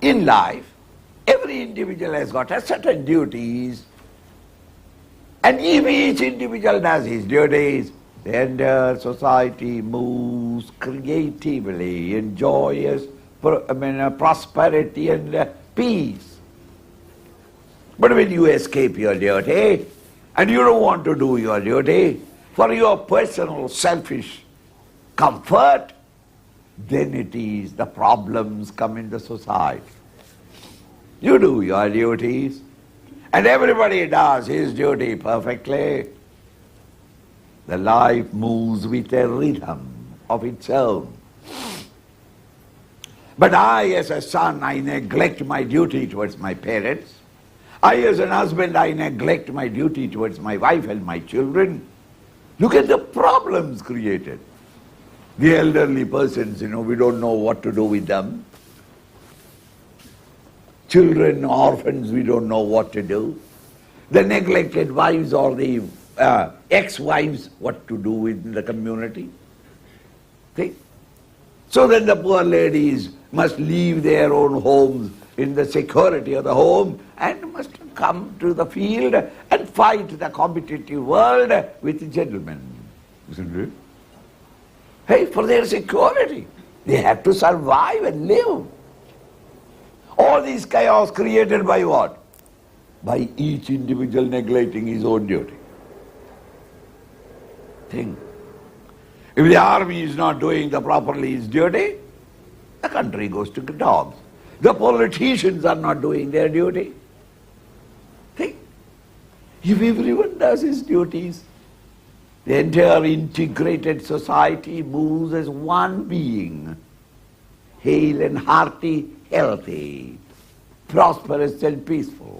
in life, every individual has got a certain duties, and if each individual does his duties, then the society moves creatively in joyous prosperity and peace. But when you escape your duty, and you don't want to do your duty for your personal selfish comfort, then it is the problems come in the society. You do your duties, and everybody does his duty perfectly. The life moves with a rhythm of its own. But I, as a son, I neglect my duty towards my parents. I, as an husband, I neglect my duty towards my wife and my children. Look at the problems created. The elderly persons, we don't know what to do with them. Children, orphans, we don't know what to do. The neglected wives or the ex-wives, what to do in the community. See? So then the poor ladies must leave their own homes in the security of the home and must come to the field and fight the competitive world with gentlemen. Isn't it? Hey, for their security. They have to survive and live. All this chaos created by what? By each individual neglecting his own duty. Think. If the army is not doing properly its duty, the country goes to the dogs. The politicians are not doing their duty. Think. If everyone does his duties, the entire integrated society moves as one being, hale and hearty, healthy, prosperous and peaceful.